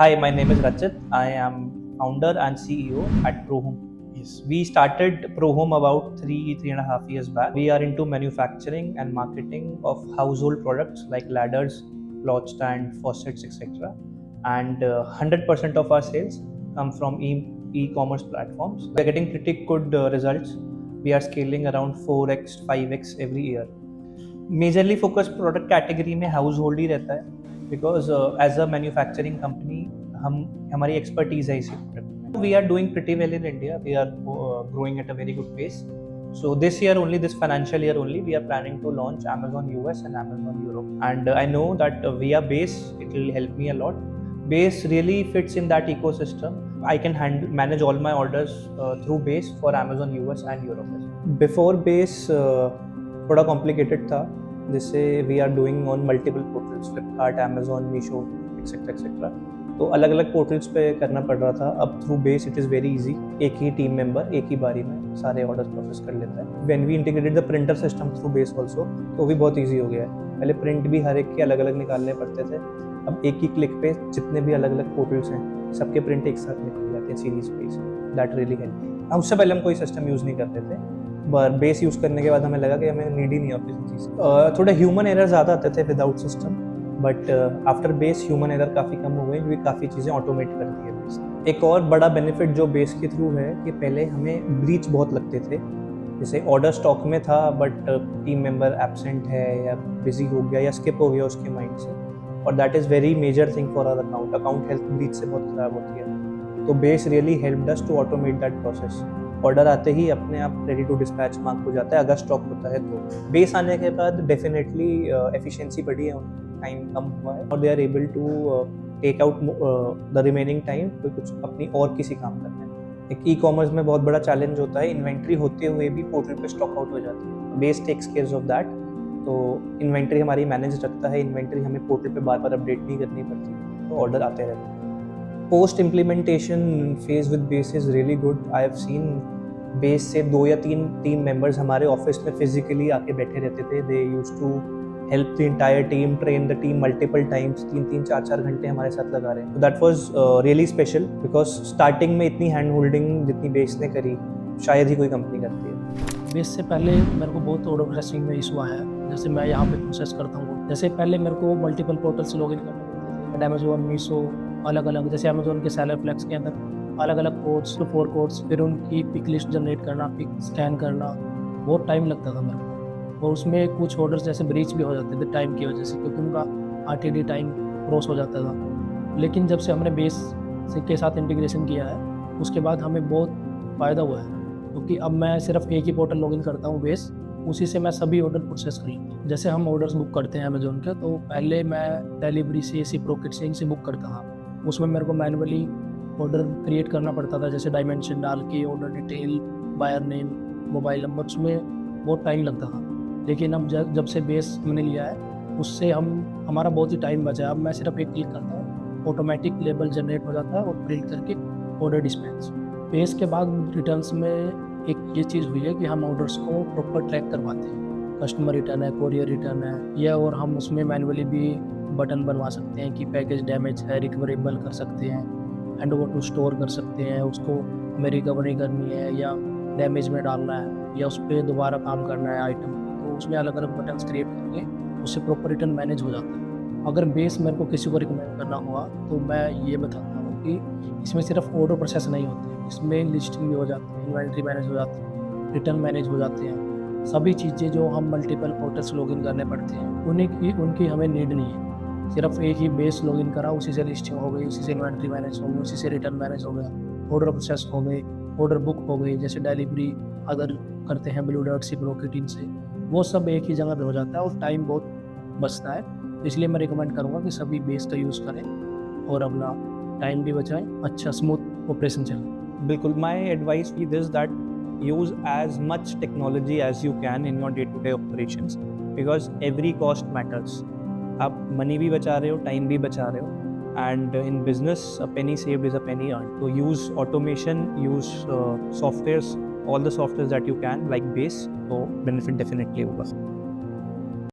Hi, my name is Rachit. I am founder and CEO at ProHome. Yes, we started ProHome about three and a half years back. We are into manufacturing and marketing of household products like ladders, cloth stand, faucets, etc. And 100% of our sales come from e-commerce platforms. We are getting pretty good results. We are scaling around 4x, 5x every year. Majorly focus product category में household ही रहता है because as a manufacturing company हम हमारी expertise है इसी product में. We are doing pretty well in India. We are growing at a very good pace. So this year only, this financial year only, we are planning to launch Amazon US and Amazon Europe. And I know that via Base, it will help me a lot. Base really fits in that ecosystem. I can manage all my orders through Base for Amazon US and Europe. Before Base, थोड़ा complicated था, जिससे we are doing on multiple portals, Flipkart, Amazon, Meesho, etcetera etcetera. तो अलग अलग portals पे करना पड़ रहा था. अब through base it is very easy. एक ही टीम मेंबर एक ही बारी में सारे ऑर्डर्स प्रोसेस कर लेता है. When we integrated the printer system through base also, तो भी बहुत ईजी हो गया है. पहले प्रिंट भी हर एक के अलग अलग निकालने पड़ते थे. अब एक ही क्लिक पे जितने भी अलग अलग पोर्टल्स हैं सबके प्रिंट एक साथ निकल जाते हैं series base. That really help. उससे पहले हम कोई सिस्टम यूज़ नहीं करते थे. बेस यूज़ करने के बाद हमें लगा कि हमें नीड ही नहीं है किसी चीज़. थोड़े ह्यूमन एरर ज़्यादा आते थे without system, but after base human error काफ़ी कम हो गए क्योंकि काफ़ी चीज़ें ऑटोमेट कर दी है बेस. एक और बड़ा बेनिफिट जो बेस के थ्रू है कि पहले हमें ब्रीच बहुत लगते थे. जैसे ऑर्डर स्टॉक में था बट टीम मेंबर एब्सेंट है या बिजी हो गया या स्किप हो गया उसके माइंड से, और that is very major thing for our account. Account health breach से बहुत ख़राब होती है. तो Base really helped us to automate that process. Order आते ही अपने आप रेडी टू डिस्पैच मार्क हो जाता है अगर स्टॉक होता है तो. बेस आने के बाद डेफिनेटली एफिशिएंसी बढ़ी है, टाइम कम हुआ है और they are able to take out the remaining time तो कुछ अपनी और किसी काम करना है. एक ई कॉमर्स में बहुत बड़ा चैलेंज होता है, इन्वेंट्री होते हुए भी पोर्टल पे स्टॉक आउट हो जाती है. Base takes care of that. तो इन्वेंट्री हमारी मैनेज रखता है. इन्वेंट्री हमें पोर्टल पे बार बार अपडेट नहीं करनी पड़ती, तो ऑर्डर आते रहते हैं. Post implementation phase with Base is really good. I have seen Base से 2 या 3 टीम मेंबर्स हमारे ऑफिस में फिजिकली आके बैठे रहते थे. They used to help the entire team, train the team multiple times. 3-3, 4-4 घंटे हमारे साथ लगा रहे हैं. तो that was really special because starting में इतनी हैंड होल्डिंग जितनी बेस ने करी शायद ही कोई कंपनी करती है. बेस से पहले मेरे को बहुत ऑर्डर प्रोसेसिंग में इशू आया है. जैसे मैं यहाँ पे प्रोसेस करता हूँ, जैसे पहले मेरे को मल्टीपल पोर्टल से लॉगिन करना पड़ता था. अमेजोन, मीशो, अलग अलग, जैसे अमेजोन के सेलर फ्लेक्स के अंदर अलग अलग कोड्स, 4 कोड्स, फिर उनकी पिक लिस्ट जनरेट करना, पिक स्कैन करना, बहुत टाइम लगता था मेरे को. और उसमें कुछ ऑर्डर्स जैसे ब्रीच भी हो जाते थे टाइम की वजह से, क्योंकि उनका RTD टाइम क्रॉस हो जाता था. लेकिन जब से हमने बेस के साथ इंटीग्रेशन किया है उसके बाद हमें बहुत फ़ायदा हुआ है, क्योंकि अब मैं सिर्फ एक ही पोर्टल लॉगिन करता हूँ बेस, उसी से मैं सभी ऑर्डर प्रोसेस कर लेता हूँ. जैसे हम ऑर्डर्स बुक करते हैं अमेजोन के, तो पहले मैं डिलीवरी से सिप्रोकेट से बुक करता था. उसमें मेरे को मैनुअली ऑर्डर क्रिएट करना पड़ता था, जैसे डायमेंशन डाल के, order detail, buyer name, mobile number, उसमें बहुत टाइम लगता था. लेकिन अब जब से बेस हमने लिया है उससे हमारा बहुत ही टाइम बचा है. अब मैं सिर्फ एक क्लिक करता हूँ, ऑटोमेटिक लेबल जनरेट हो जाता है और प्रिंट करके ऑर्डर डिस्पैच. बेस के बाद रिटर्न्स में एक ये चीज़ हुई है कि हम ऑर्डर्स को प्रॉपर ट्रैक करवाते हैं. कस्टमर रिटर्न है, कोरियर रिटर्न है, या और हम उसमें मैनुअली भी बटन बनवा सकते हैं कि पैकेज डैमेज है, रिकवरेबल कर सकते हैं, हैंड ओवर टू स्टोर कर सकते हैं, उसको हमें रिकवरी करनी है या डैमेज में डालना है या उस पर दोबारा काम करना है आइटम. तो उसमें अलग अलग बटन्स क्रिएट करके उससे प्रॉपर रिटर्न मैनेज हो जाता है. अगर बेस मेरे को किसी को रिकमेंड करना हुआ तो मैं ये बताता हूँ कि इसमें सिर्फ ऑर्डर प्रोसेस नहीं होते, इसमें लिस्टिंग भी हो जाती है, इन्वेंट्री मैनेज हो जाती है, रिटर्न मैनेज हो जाते हैं. सभी चीज़ें जो हम मल्टीपल पोर्टल्स लॉगिन करने पड़ते हैं उनकी हमें नीड नहीं है. सिर्फ एक ही बेस लॉगिन करा, उसी से लिस्टिंग हो गई, उसी से इन्वेंट्री मैनेज हो गई, उसी से रिटर्न मैनेज हो गया, ऑर्डर प्रोसेस हो गए, ऑर्डर बुक हो गई. जैसे डिलीवरी अगर करते हैं ब्लू डॉट, सिप्रोकेट से, वो सब एक ही जगह पे हो जाता है और टाइम बहुत बचता है. इसलिए मैं रिकमेंड करूँगा कि सभी बेस का यूज़ करें और अपना टाइम भी बचाएं, अच्छा स्मूथ ऑपरेशन चले. बिल्कुल. My advice with this that use as much technology as you can in your day-to-day operations because every cost matters. आप मनी भी बचा रहे हो, टाइम भी बचा रहे हो, and in business a penny saved is a penny earned. So use automation, use softwares, all the softwares that you can like Base, so benefit definitely होगा.